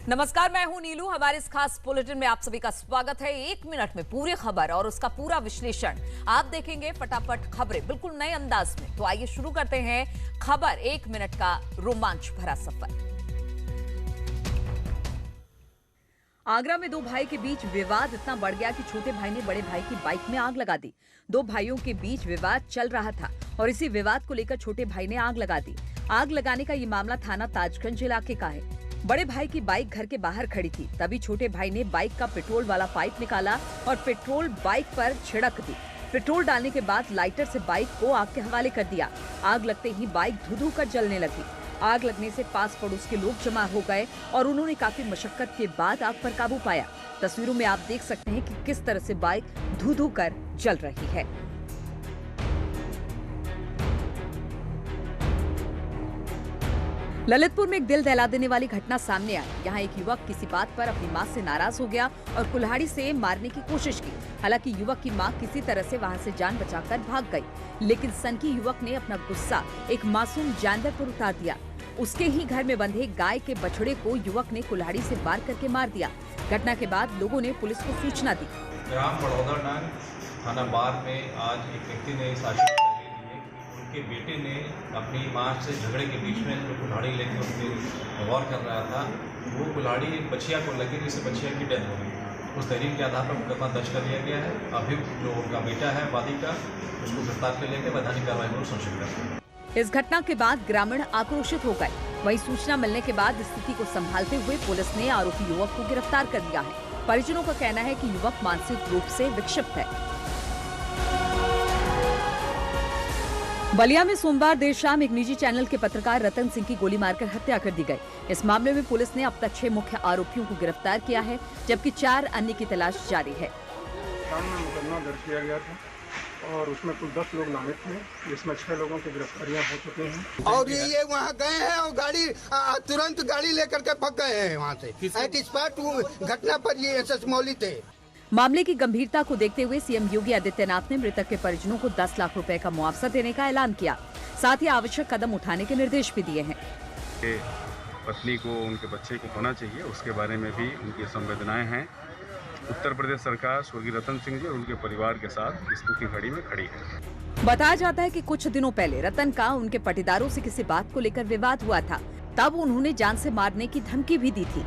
नमस्कार, मैं हूं नीलू। हमारे इस खास बुलेटिन में आप सभी का स्वागत है। 1 मिनट में पूरी खबर और उसका पूरा विश्लेषण आप देखेंगे। फटाफट खबरें बिल्कुल नए अंदाज में। तो आइए शुरू करते हैं खबर 1 मिनट का रोमांच भरा सफर। आगरा में दो भाई के बीच विवाद इतना बढ़ गया कि छोटे भाई ने बड़े भाई की बाइक में आग लगा दी। दो भाइयों के बीच विवाद चल रहा था और इसी विवाद को लेकर छोटे भाई ने आग लगा दी। आग लगाने का ये मामला थाना ताजगंज इलाके का है। बड़े भाई की बाइक घर के बाहर खड़ी थी, तभी छोटे भाई ने बाइक का पेट्रोल वाला पाइप निकाला और पेट्रोल बाइक पर छिड़क दी। पेट्रोल डालने के बाद लाइटर से बाइक को आग के हवाले कर दिया। आग लगते ही बाइक धू-धू कर जलने लगी। आग लगने से पास पड़ोस के लोग जमा हो गए और उन्होंने काफी मशक्कत के बाद आग पर काबू पाया। तस्वीरों में आप देख सकते हैं कि किस तरह से बाइक धू-धू कर जल रही है। ललितपुर में एक दिल दहला देने वाली घटना सामने आई। यहाँ एक युवक किसी बात पर अपनी मां से नाराज हो गया और कुल्हाड़ी से मारने की कोशिश की। हालांकि युवक की मां किसी तरह से वहां से जान बचाकर भाग गई, लेकिन सनकी युवक ने अपना गुस्सा एक मासूम जानवर पर उतार दिया। उसके ही घर में बंधे गाय के बछड़े को युवक ने कुल्हाड़ी से वार करके मार दिया। घटना के बाद लोगों ने पुलिस को सूचना दी। ग्राम बड़ौदाडांग थाना बार में आज एक व्यक्ति ने साजिश के बेटे ने अपनी मां से झगड़े के बीच में जो कुल्हाड़ी लेकर उसके गौर कर रहा था, वो कुल्हाड़ी बछिया को लगी जिससे बछिया की डेथ हो गई। उस तहरीर के आधार पर मुकदमा दर्ज कर लिया गया है। अभियुक्त जो उनका बेटा है वादी का, उसको गिरफ्तार कर लेकर वैधानिक कार्रवाई में संशोधित कर। इस घटना के बाद ग्रामीण आक्रोशित हो गए। वहीं सूचना मिलने के बाद स्थिति को संभालते हुए पुलिस ने आरोपी युवक को गिरफ्तार कर लिया है। परिजनों का कहना है कि युवक मानसिक रूप से विक्षिप्त है। बलिया में सोमवार देर शाम एक निजी चैनल के पत्रकार रतन सिंह की गोली मारकर हत्या कर दी गई। इस मामले में पुलिस ने अब तक 6 मुख्य आरोपियों को गिरफ्तार किया है, जबकि 4 अन्य की तलाश जारी है। मुकदमा दर्ज किया गया था और उसमें कुल 10 लोग नामित थे, जिसमें 6 लोगों की गिरफ्तारियां हो चुकी हैं। और ये वहाँ गए हैं और गाड़ी तुरंत गाड़ी लेकर के पक गए हैं वहाँ से। एट स्पॉट घटना पर ये एसएस मौली थे। मामले की गंभीरता को देखते हुए सीएम योगी आदित्यनाथ ने मृतक के परिजनों को 10 लाख रुपए का मुआवजा देने का ऐलान किया। साथ ही आवश्यक कदम उठाने के निर्देश भी दिए हैं। पत्नी को, उनके बच्चे को होना चाहिए, उसके बारे में भी उनकी संवेदनाएं हैं। उत्तर प्रदेश सरकार स्वर्गीय रतन सिंह जी और उनके परिवार के साथ इस दुखी घड़ी में खड़ी है। बताया जाता है कि कुछ दिनों पहले रतन का उनके पटीदारों से किसी बात को लेकर विवाद हुआ था। तब उन्होंने जान से मारने की धमकी भी दी थी।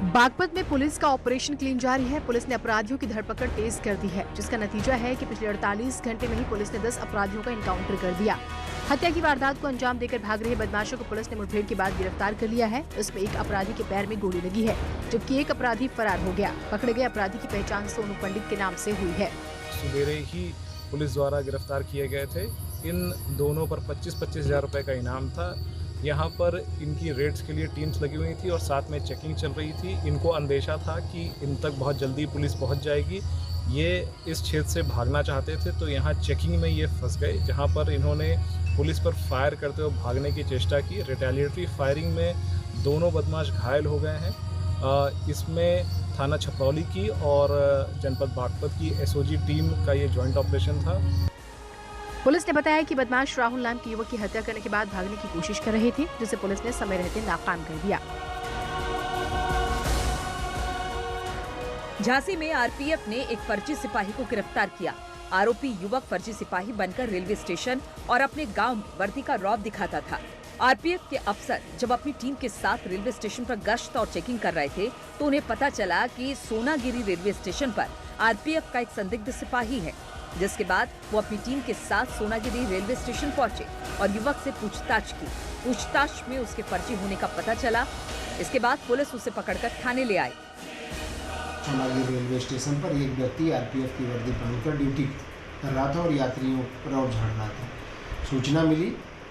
बागपत में पुलिस का ऑपरेशन क्लीन जारी है। पुलिस ने अपराधियों की धरपकड़ तेज कर दी है, जिसका नतीजा है कि पिछले 48 घंटे में ही पुलिस ने 10 अपराधियों का इनकाउंटर कर दिया। हत्या की वारदात को अंजाम देकर भाग रहे बदमाशों को पुलिस ने मुठभेड़ के बाद गिरफ्तार कर लिया है। इसमें एक अपराधी के पैर में गोली लगी है, जबकि एक अपराधी फरार हो गया। पकड़े गए अपराधी की पहचान सोनू पंडित के नाम से हुई है। सवेरे ही पुलिस द्वारा गिरफ्तार किए गए थे। इन दोनों पर 25-25 हजार रुपए का इनाम था। यहाँ पर इनकी रेड्स के लिए टीम्स लगी हुई थी और साथ में चेकिंग चल रही थी। इनको अंदेशा था कि इन तक बहुत जल्दी पुलिस पहुँच जाएगी। ये इस क्षेत्र से भागना चाहते थे, तो यहाँ चेकिंग में ये फंस गए, जहाँ पर इन्होंने पुलिस पर फायर करते हुए भागने की चेष्टा की। रिटेलिएटरी फायरिंग में दोनों बदमाश घायल हो गए हैं। इसमें थाना छपरौली की और जनपद बागपत की एसओजी टीम का ये जॉइंट ऑपरेशन था। पुलिस ने बताया कि बदमाश राहुल नाम के युवक की हत्या करने के बाद भागने की कोशिश कर रहे थे, जिसे पुलिस ने समय रहते नाकाम कर दिया। झांसी में आरपीएफ ने एक फर्जी सिपाही को गिरफ्तार किया। आरोपी युवक फर्जी सिपाही बनकर रेलवे स्टेशन और अपने गांव वर्दी का रौब दिखाता था। आरपीएफ के अफसर जब अपनी टीम के साथ रेलवे स्टेशन पर गश्त और चेकिंग कर रहे थे, तो उन्हें पता चला कि सोनागिरी रेलवे स्टेशन पर आरपीएफ का एक संदिग्ध सिपाही है। जिसके बाद वो अपनी टीम के साथ सोनागिरी रेलवे स्टेशन पहुंचे और युवक से पूछताछ की। पूछताछ में उसके फर्जी होने का पता चला। इसके बाद पुलिस उसे पकड़कर थाने ले आई। सोनागिरी रेलवे स्टेशन पर एक व्यक्ति आरपीएफ की वर्दी पहनकर ड्यूटी कर रहा था और यात्रियों पर और झाड़ रहा था। सूचना मिली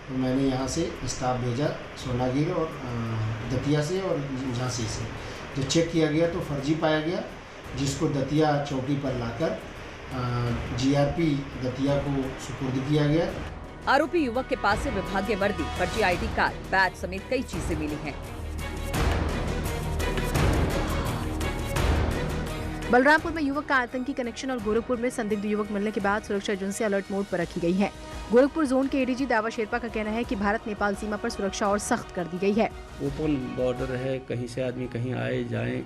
तो मैंने यहाँ से स्टाफ भेजा सोनागिरी और दतिया से और झांसी से। जब चेक किया गया तो फर्जी पाया गया, जिसको दतिया चौकी पर लाकर जीआरपी दतिया को सुपुर्द किया गया। आरोपी युवक के पास से विभागीय वर्दी, फर्जी आईडी कार्ड, बैग समेत कई चीजें मिली हैं। बलरामपुर में युवक का आतंकी कनेक्शन और गोरखपुर में संदिग्ध युवक मिलने के बाद सुरक्षा एजेंसी अलर्ट मोड पर रखी गई है। गोरखपुर जोन के एडीजी दावा शेरपा का कहना है कि भारत नेपाल सीमा पर सुरक्षा और सख्त कर दी गई है। ओपन बॉर्डर है, कहीं से आदमी कहीं आए जाए,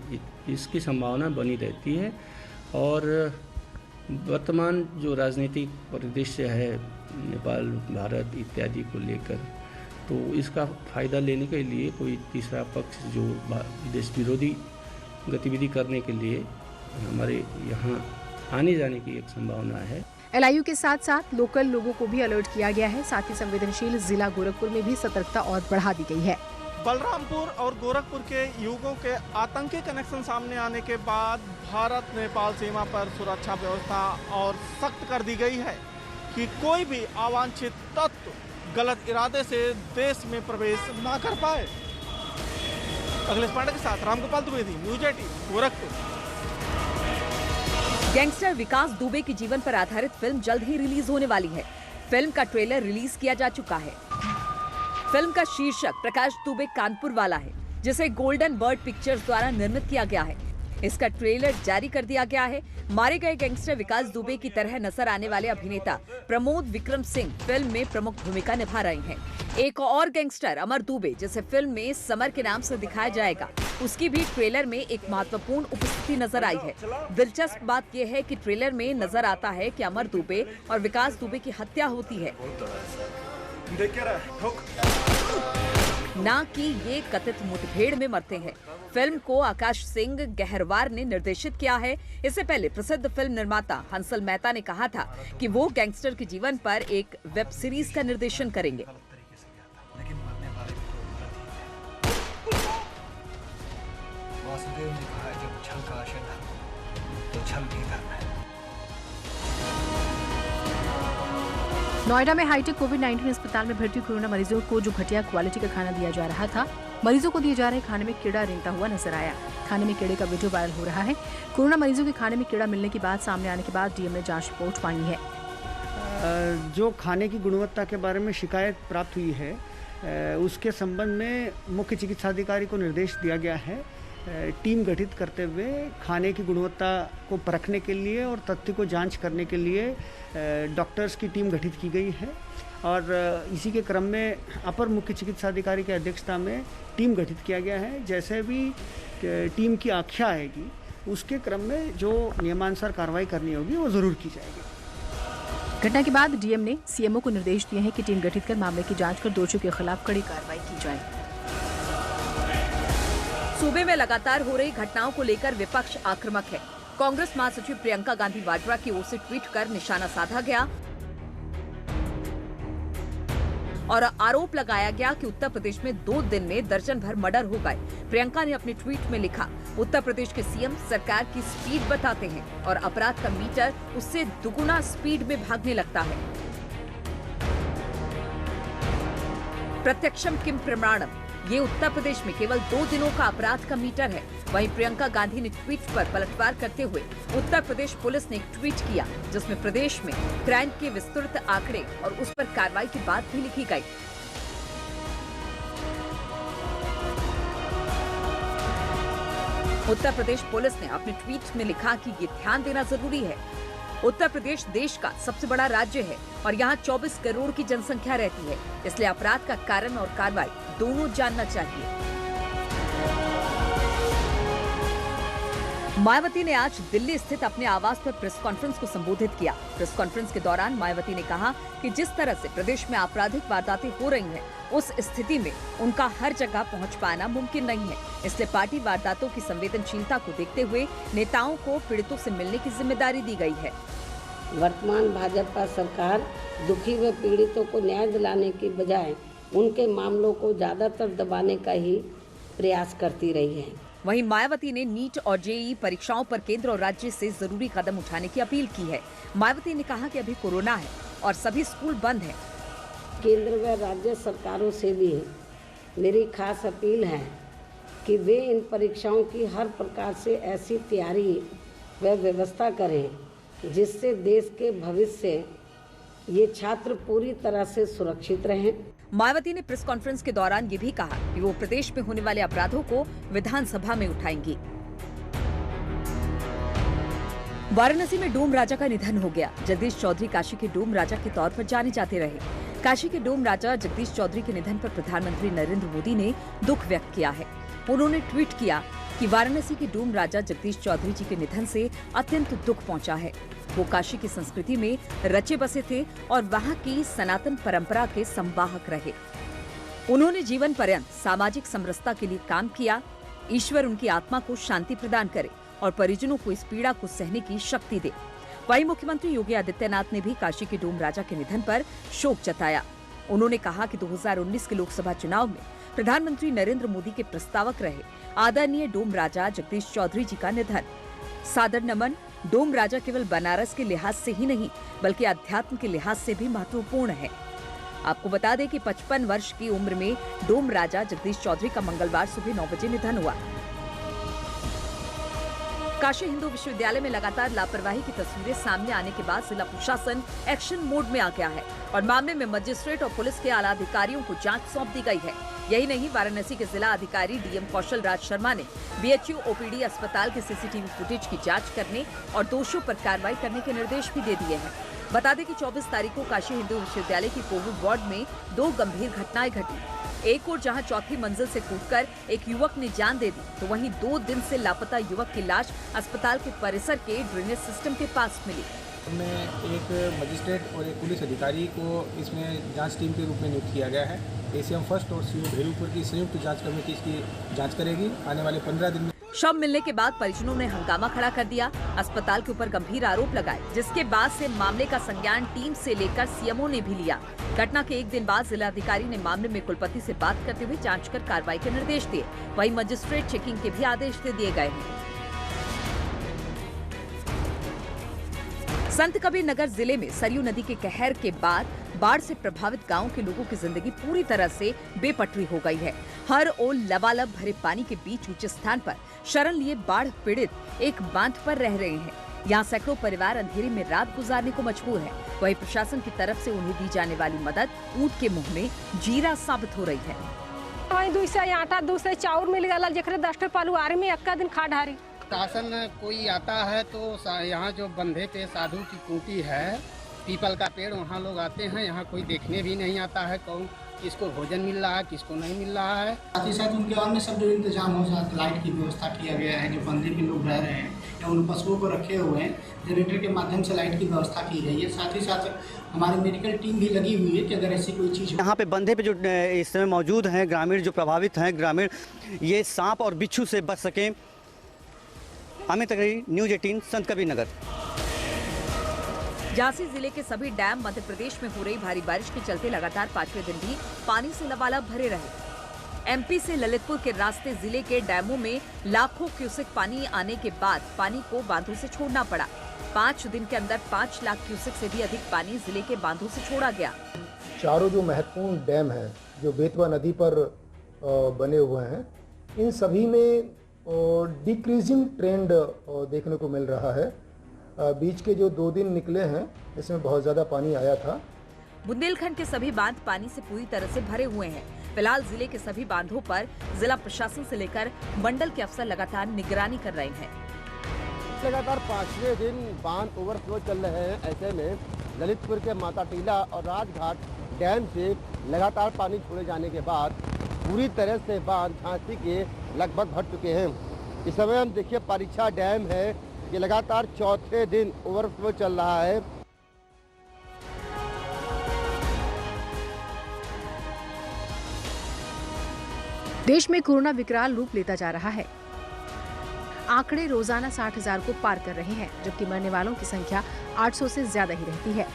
इसकी संभावना बनी रहती है। और वर्तमान जो राजनीतिक परिदृश्य है नेपाल भारत इत्यादि को लेकर, तो इसका फायदा लेने के लिए कोई तीसरा पक्ष जो देश विरोधी गतिविधि करने के लिए हमारे यहाँ आने जाने की एक संभावना है। एलआईयू के साथ साथ लोकल लोगों को भी अलर्ट किया गया है। साथ ही संवेदनशील जिला गोरखपुर में भी सतर्कता और बढ़ा दी गई है। बलरामपुर और गोरखपुर के युवकों के आतंकी कनेक्शन सामने आने के बाद भारत नेपाल सीमा पर सुरक्षा व्यवस्था और सख्त कर दी गई है कि कोई भी अवांछित तत्व गलत इरादे से देश में प्रवेश ना कर पाए। अखिलेश पांडे के साथ रामगोपाल द्विवेदी, न्यूज 18 गोरखपुर। गैंगस्टर विकास दुबे के जीवन पर आधारित फिल्म जल्द ही रिलीज होने वाली है। फिल्म का ट्रेलर रिलीज किया जा चुका है। फिल्म का शीर्षक प्रकाश दुबे कानपुर वाला है, जिसे गोल्डन बर्ड पिक्चर्स द्वारा निर्मित किया गया है। इसका ट्रेलर जारी कर दिया गया है। मारे गए गैंगस्टर विकास दुबे की तरह नजर आने वाले अभिनेता प्रमोद विक्रम सिंह फिल्म में प्रमुख भूमिका निभा रहे हैं। एक और गैंगस्टर अमर दुबे, जिसे फिल्म में समर के नाम से दिखाया जाएगा, उसकी भी ट्रेलर में एक महत्वपूर्ण उपस्थिति नजर आई है। दिलचस्प बात यह है कि ट्रेलर में नजर आता है कि अमर दुबे और विकास दुबे की हत्या होती है, ना कि ये कथित मुठभेड़ में मरते हैं। फिल्म को आकाश सिंह गहरवार ने निर्देशित किया है। इससे पहले प्रसिद्ध फिल्म निर्माता हंसल मेहता ने कहा था कि वो गैंगस्टर के जीवन पर एक वेब सीरीज का निर्देशन करेंगे। वासुदेव ने कहा जब छल का आशय धर्म तो छल भी धर्म है। नोएडा में हाईटेक कोविड-19 अस्पताल में भर्ती कोरोना मरीजों को जो घटिया क्वालिटी का खाना दिया जा रहा था, मरीजों को दिए जा रहे खाने में कीड़ा रेंगता हुआ नजर आया। खाने में कीड़े का वीडियो वायरल हो रहा है। कोरोना मरीजों के खाने में कीड़ा मिलने की बात सामने आने के बाद डीएम ने जांच रिपोर्ट मांगी है। जो खाने की गुणवत्ता के बारे में शिकायत प्राप्त हुई है, उसके संबंध में मुख्य चिकित्साधिकारी को निर्देश दिया गया है टीम गठित करते हुए खाने की गुणवत्ता को परखने के लिए और तथ्य को जांच करने के लिए डॉक्टर्स की टीम गठित की गई है। और इसी के क्रम में अपर मुख्य चिकित्साधिकारी की अध्यक्षता में टीम गठित किया गया है। जैसे भी टीम की आख्या आएगी, उसके क्रम में जो नियमानुसार कार्रवाई करनी होगी वो ज़रूर की जाएगी। घटना के बाद डीएम ने सीएमओ को निर्देश दिए हैं कि टीम गठित कर मामले की जांच कर दोषियों के खिलाफ कड़ी कार्रवाई की जाए। सूबे में लगातार हो रही घटनाओं को लेकर विपक्ष आक्रामक है। कांग्रेस महासचिव प्रियंका गांधी वाड्रा की ओर से ट्वीट कर निशाना साधा गया और आरोप लगाया गया कि उत्तर प्रदेश में 2 दिन में दर्जन भर मर्डर हो गए। प्रियंका ने अपने ट्वीट में लिखा, उत्तर प्रदेश के सीएम सरकार की स्पीड बताते हैं और अपराध का मीटर उससे दुगुना स्पीड में भागने लगता है। प्रत्यक्षम किम प्रमाणम, ये उत्तर प्रदेश में केवल 2 दिनों का अपराध का मीटर है। वहीं प्रियंका गांधी ने ट्वीट पर पलटवार करते हुए उत्तर प्रदेश पुलिस ने एक ट्वीट किया, जिसमें प्रदेश में क्राइम के विस्तृत आंकड़े और उस पर कार्रवाई की बात भी लिखी गई। उत्तर प्रदेश पुलिस ने अपने ट्वीट में लिखा कि ये ध्यान देना जरूरी है, उत्तर प्रदेश देश का सबसे बड़ा राज्य है और यहाँ 24 करोड़ की जनसंख्या रहती है, इसलिए अपराध का कारण और कार्रवाई दोनों जानना चाहिए। मायावती ने आज दिल्ली स्थित अपने आवास पर प्रेस कॉन्फ्रेंस को संबोधित किया। प्रेस कॉन्फ्रेंस के दौरान मायावती ने कहा कि जिस तरह से प्रदेश में आपराधिक वारदातें हो रही हैं, उस स्थिति में उनका हर जगह पहुंच पाना मुमकिन नहीं है, इसलिए पार्टी वारदातों की संवेदनशीलता को देखते हुए नेताओं को पीड़ितों से मिलने की जिम्मेदारी दी गई है। वर्तमान भाजपा सरकार दुखी व पीड़ितों को न्याय दिलाने की बजाय उनके मामलों को ज्यादातर दबाने का ही प्रयास करती रही है। वहीं मायावती ने नीट और जेईई परीक्षाओं पर केंद्र और राज्य से जरूरी कदम उठाने की अपील की है। मायावती ने कहा कि अभी कोरोना है और सभी स्कूल बंद हैं। केंद्र व राज्य सरकारों से भी मेरी खास अपील है कि वे इन परीक्षाओं की हर प्रकार से ऐसी तैयारी व व्यवस्था करें जिससे देश के भविष्य ये छात्र पूरी तरह से सुरक्षित रहें। मायावती ने प्रेस कॉन्फ्रेंस के दौरान ये भी कहा कि वो प्रदेश में होने वाले अपराधों को विधानसभा में उठाएंगी। वाराणसी में डोम राजा का निधन हो गया। जगदीश चौधरी काशी के डोम राजा के तौर पर जाने जाते रहे। काशी के डोम राजा जगदीश चौधरी के निधन पर प्रधानमंत्री नरेंद्र मोदी ने दुख व्यक्त किया है। उन्होंने ट्वीट किया कि वाराणसी के डोम राजा जगदीश चौधरी जी के निधन से अत्यंत दुख पहुंचा है। वो काशी की संस्कृति में रचे बसे थे और वहां की सनातन परंपरा के संवाहक रहे। उन्होंने जीवन पर्यंत सामाजिक समरसता के लिए काम किया। ईश्वर उनकी आत्मा को शांति प्रदान करे और परिजनों को इस पीड़ा को सहने की शक्ति दे। वहीं मुख्यमंत्री योगी आदित्यनाथ ने भी काशी के डोम राजा के निधन पर शोक जताया। उन्होंने कहा कि 2019 के लोकसभा चुनाव में प्रधानमंत्री नरेंद्र मोदी के प्रस्तावक रहे आदरणीय डोम राजा जगदीश चौधरी जी का निधन। सादर नमन। डोम राजा केवल बनारस के लिहाज से ही नहीं बल्कि अध्यात्म के लिहाज से भी महत्वपूर्ण है। आपको बता दें कि 55 वर्ष की उम्र में डोम राजा जगदीश चौधरी का मंगलवार सुबह 9 बजे निधन हुआ। काशी हिंदू विश्वविद्यालय में लगातार लापरवाही की तस्वीरें सामने आने के बाद जिला प्रशासन एक्शन मोड में आ गया है और मामले में मजिस्ट्रेट और पुलिस के आला अधिकारियों को जांच सौंप दी गई है। यही नहीं, वाराणसी के जिला अधिकारी डीएम कौशल राज शर्मा ने बीएचयू ओपीडी अस्पताल के सीसीटीवी फुटेज की जांच करने और दोषियों पर कार्रवाई करने के निर्देश भी दे दिए हैं। बता दें कि 24 तारीख को काशी हिंदू विश्वविद्यालय की कोविड वार्ड में 2 गंभीर घटनाएं घटी। एक और जहां चौथी मंजिल से कूदकर एक युवक ने जान दे दी, तो वहीं 2 दिन से लापता युवक की लाश अस्पताल के परिसर के ड्रेनेज सिस्टम के पास मिली। में एक मजिस्ट्रेट और एक पुलिस अधिकारी को इसमें जांच टीम के रूप में नियुक्त किया गया है। एसीएम फर्स्ट और सीओ भेरूपुर की संयुक्त जांच कमेटी इसकी जांच करेगी। आने वाले 15 दिन में शव मिलने के बाद परिजनों ने हंगामा खड़ा कर दिया, अस्पताल के ऊपर गंभीर आरोप लगाए, जिसके बाद से मामले का संज्ञान टीम से लेकर सीएमओ ने भी लिया। घटना के एक दिन बाद जिलाधिकारी ने मामले में कुलपति से बात करते हुए जांच कर कार्रवाई के निर्देश दिए। वहीं मजिस्ट्रेट चेकिंग के भी आदेश दे दिए गए हैं। संत कबीर नगर जिले में सरयू नदी के कहर के बाद बाढ़ से प्रभावित गांव के लोगों की जिंदगी पूरी तरह से बेपटरी हो गई है। हर ओर लबालब भरे पानी के बीच ऊंचे स्थान पर शरण लिए बाढ़ पीड़ित एक बांध पर रह रहे हैं। यहाँ सैकड़ों परिवार अंधेरे में रात गुजारने को मजबूर है। वहीं प्रशासन की तरफ से उन्हें दी जाने वाली मदद ऊंट के मुंह में जीरा साबित हो रही है। वही 2 से आटा 2 से चाउर मिल गया, जखरे 10 पालू आरे में अक्का दिन खा ढारी। शासन कोई आता है तो यहाँ जो बंधे पे साधु की कुटी है, पीपल का पेड़, वहाँ लोग आते हैं। यहाँ कोई देखने भी नहीं आता है कौन किसको भोजन मिल रहा है किसको नहीं मिल रहा है। साथ ही साथ उनके अन्य सब जो इंतजाम हो जाता, लाइट की व्यवस्था किया गया है। जो बंधे पे लोग रह रहे हैं या उन पशुओं को रखे हुए हैं, जनरेटर के माध्यम से लाइट की व्यवस्था की गई है। साथ ही साथ हमारी मेडिकल टीम भी लगी हुई है कि अगर ऐसी कोई चीज़ यहाँ पे बंधे पे जो इस समय मौजूद हैं ग्रामीण जो प्रभावित हैं ग्रामीण, ये सांप और बिच्छू से बच सकें। अमित अग्रही, न्यूज 18, संत कबीर नगर। झांसी जिले के सभी डैम मध्य प्रदेश में हो रही भारी बारिश के चलते लगातार 5वें दिन भी पानी से लबालब भरे रहे। एमपी से ललितपुर के रास्ते जिले के डैमों में लाखों क्यूसेक पानी आने के बाद पानी को बांधों से छोड़ना पड़ा। 5 दिन के अंदर 5 लाख क्यूसेक से भी अधिक पानी जिले के बांधों से छोड़ा गया। चारों जो महत्वपूर्ण डैम हैं जो बेतवा नदी पर बने हुए हैं, इन सभी में डिक्रीजिंग ट्रेंड देखने को मिल रहा है। बीच के जो 2 दिन निकले हैं इसमें बहुत ज़्यादा पानी आया था। बुंदेलखंड के सभी बांध पानी से पूरी तरह से भरे हुए हैं। फिलहाल जिले के सभी बांधों पर जिला प्रशासन से लेकर मंडल के अफसर लगातार निगरानी कर रहे हैं। लगातार 5वें दिन बांध ओवरफ्लो चल रहे हैं। ऐसे में ललितपुर के माता टीला और राजघाट डैम से लगातार पानी छोड़े जाने के बाद पूरी तरह से बांध झांसी के लगभग भर चुके हैं। इस समय हम देखिए परीक्षा डैम है, ये लगातार 4थे दिन ओवरफ्लो चल रहा है। देश में कोरोना विकराल रूप लेता जा रहा है। आंकड़े रोजाना 60,000 को पार कर रहे हैं, जबकि मरने वालों की संख्या 800 से ज्यादा ही रहती है।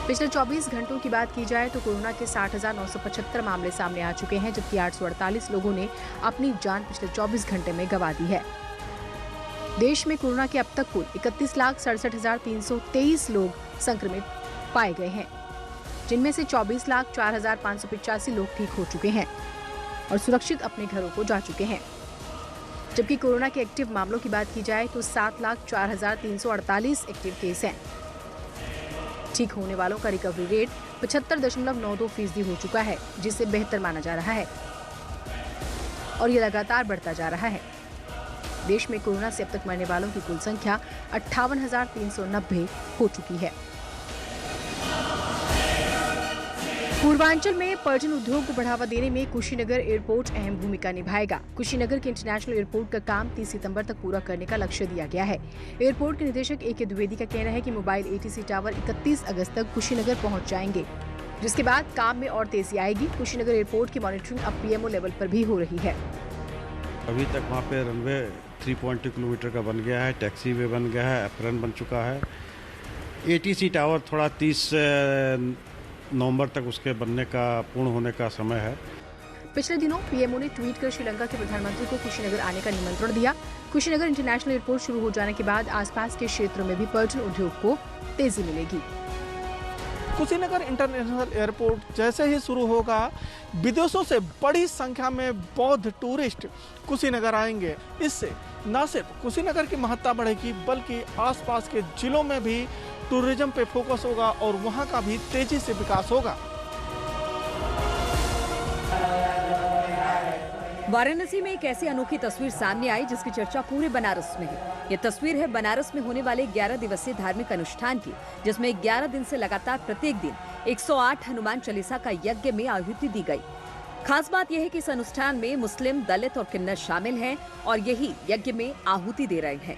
पिछले 24 घंटों की बात की जाए तो कोरोना के 60,975 मामले सामने आ चुके हैं, जबकि 848 लोगों ने अपनी जान पिछले 24 घंटे में गंवा दी है। देश में कोरोना के अब तक कुल 31,67,323 लोग संक्रमित पाए गए हैं, जिनमें से 24,04,585 लोग ठीक हो चुके हैं और सुरक्षित अपने घरों को जा चुके हैं। जबकि कोरोना के एक्टिव मामलों की बात की जाए तो 7,04,348 एक्टिव केस हैं। ठीक होने वालों का रिकवरी रेट 75.92% हो चुका है, जिसे बेहतर माना जा रहा है और ये लगातार बढ़ता जा रहा है। देश में कोरोना से अब तक मरने वालों की कुल संख्या 58,390 हो चुकी है। पूर्वांचल में पर्यटन उद्योग को बढ़ावा देने में कुशीनगर एयरपोर्ट अहम भूमिका निभाएगा। कुशीनगर के इंटरनेशनल एयरपोर्ट का काम 30 सितंबर तक पूरा करने का लक्ष्य दिया गया है। एयरपोर्ट के निदेशक AK द्विवेदी का कहना है कि मोबाइल ATC टावर 31 अगस्त तक कुशीनगर पहुंच जाएंगे, जिसके बाद काम में और तेजी आएगी। कुशीनगर एयरपोर्ट की मॉनिटरिंग अब PMO लेवल पर भी हो रही है। अभी तक वहाँ पे रनवे 3.2 किलोमीटर का बन गया है, टैक्सी वे बन गया है, एप्रन बन चुका है। ATC टावर थोड़ा 30 नवंबर तक उसके बनने का पूर्ण होने का समय है। पिछले दिनों PMO ने ट्वीट कर श्रीलंका के प्रधानमंत्री को कुशीनगर आने का निमंत्रण दिया। कुशीनगर इंटरनेशनल एयरपोर्ट शुरू हो जाने के बाद आसपास के क्षेत्रों में भी पर्यटन उद्योग को तेजी मिलेगी। कुशीनगर इंटरनेशनल एयरपोर्ट जैसे ही शुरू होगा, विदेशों से बड़ी संख्या में बौद्ध टूरिस्ट कुशीनगर आएंगे। इससे न सिर्फ कुशीनगर की महत्ता बढ़ेगी, बल्कि आसपास के जिलों में भी टूरिज्म पे फोकस होगा और वहां का भी तेजी से विकास होगा। वाराणसी में एक ऐसी अनोखी तस्वीर सामने आई जिसकी चर्चा पूरे बनारस में है। ये तस्वीर है बनारस में होने वाले 11 दिवसीय धार्मिक अनुष्ठान की, जिसमें 11 दिन से लगातार प्रत्येक दिन 108 हनुमान चालीसा का यज्ञ में आहुति दी गई। खास बात यह है कि इस अनुष्ठान में मुस्लिम, दलित और किन्नर शामिल हैं और यही यज्ञ में आहुति दे रहे हैं।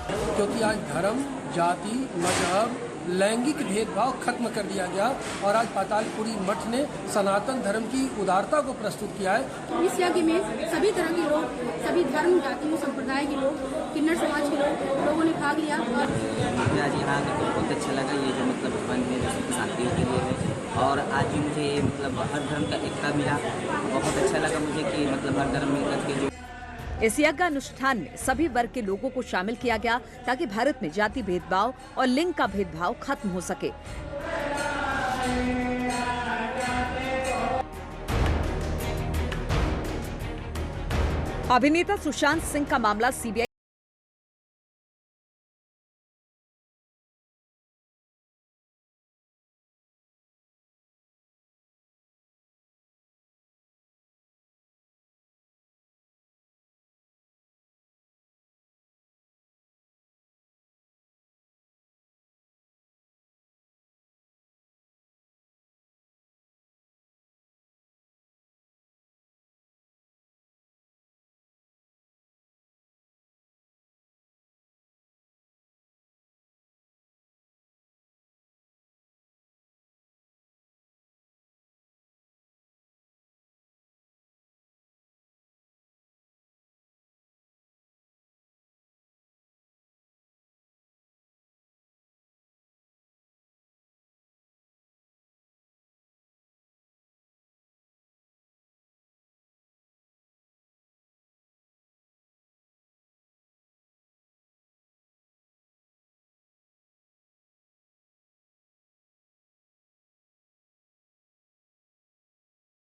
क्योंकि आज धर्म, जाति, मजहब, लैंगिक भेदभाव खत्म कर दिया गया और आज पातालपुरी मठ ने सनातन धर्म की उदारता को प्रस्तुत किया है। इस यज्ञ में सभी तरह के लोग, सभी धर्म, जाति, संप्रदाय के लोग, किन्नर समाज के लोगों ने भाग लिया। और आज यहाँ आकर बहुत अच्छा लगा। ये जो मतलब बंद है शांतियों के लिए है और आज भी मुझे मतलब हर धर्म का एकता मिला। बहुत अच्छा लगा मुझे कि मतलब हर धर्म मिल करके जो इस यज्ञ अनुष्ठान में सभी वर्ग के लोगों को शामिल किया गया ताकि भारत में जाति भेदभाव और लिंग का भेदभाव खत्म हो सके। अभिनेता सुशांत सिंह का मामला CBI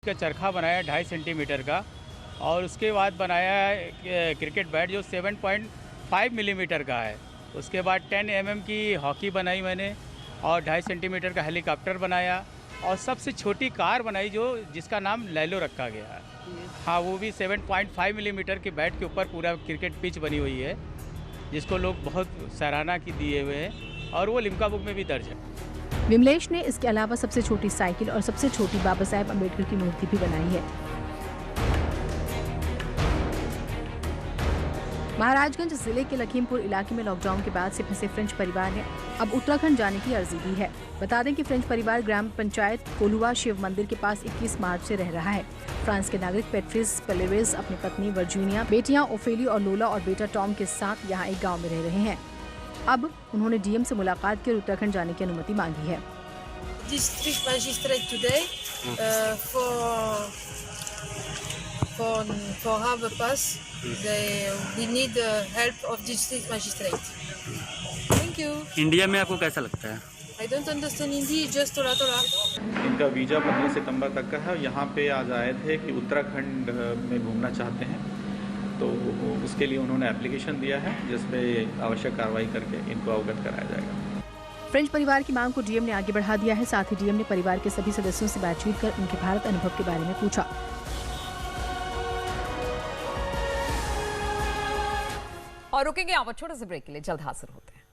का चरखा बनाया 2.5 सेंटीमीटर का और उसके बाद बनाया क्रिकेट बैट जो 7.5 मिलीमीटर का है। उसके बाद 10 mm की हॉकी बनाई मैंने और 2.5 सेंटीमीटर का हेलीकॉप्टर बनाया और सबसे छोटी कार बनाई जो जिसका नाम लैलो रखा गया है। हाँ, वो भी 7.5 मिलीमीटर के बैट के ऊपर पूरा क्रिकेट पिच बनी हुई है, जिसको लोग बहुत सराहना की दिए हुए हैं और वो लिम्का बुक में भी दर्ज है। विमलेश ने इसके अलावा सबसे छोटी साइकिल और सबसे छोटी बाबा साहेब अम्बेडकर की मूर्ति भी बनाई है। महाराजगंज जिले के लखीमपुर इलाके में लॉकडाउन के बाद से फंसे फ्रेंच परिवार ने अब उत्तराखंड जाने की अर्जी दी है। बता दें कि फ्रेंच परिवार ग्राम पंचायत कोलुआ शिव मंदिर के पास 21 मार्च से रह रहा है। फ्रांस के नागरिक पेट्रिस पेलेवेज अपनी पत्नी वर्जीनिया, बेटियां ओफेली और लोला और बेटा टॉम के साथ यहाँ एक गाँव में रह रहे हैं। अब उन्होंने DM से मुलाकात कर उत्तराखंड जाने की अनुमति मांगी है। District magistrate today for have a pass. We need help of district magistrate. Thank you. India में आपको कैसा लगता है? I don't understand Hindi, just थोड़ा थोड़ा। इनका वीज़ा 15 सितंबर तक का है। यहाँ पे आज आए थे कि उत्तराखंड में घूमना चाहते हैं, तो उसके लिए उन्होंने एप्लीकेशन दिया है जिसपे आवश्यक कार्रवाई करके इनको अवगत कराया जाएगा। फ्रेंच परिवार की मांग को DM ने आगे बढ़ा दिया है। साथ ही DM ने परिवार के सभी सदस्यों से बातचीत कर उनके भारत अनुभव के बारे में पूछा। और रुकेंगे यहाँ पर छोटे से ब्रेक के लिए, जल्द हाजिर होते हैं।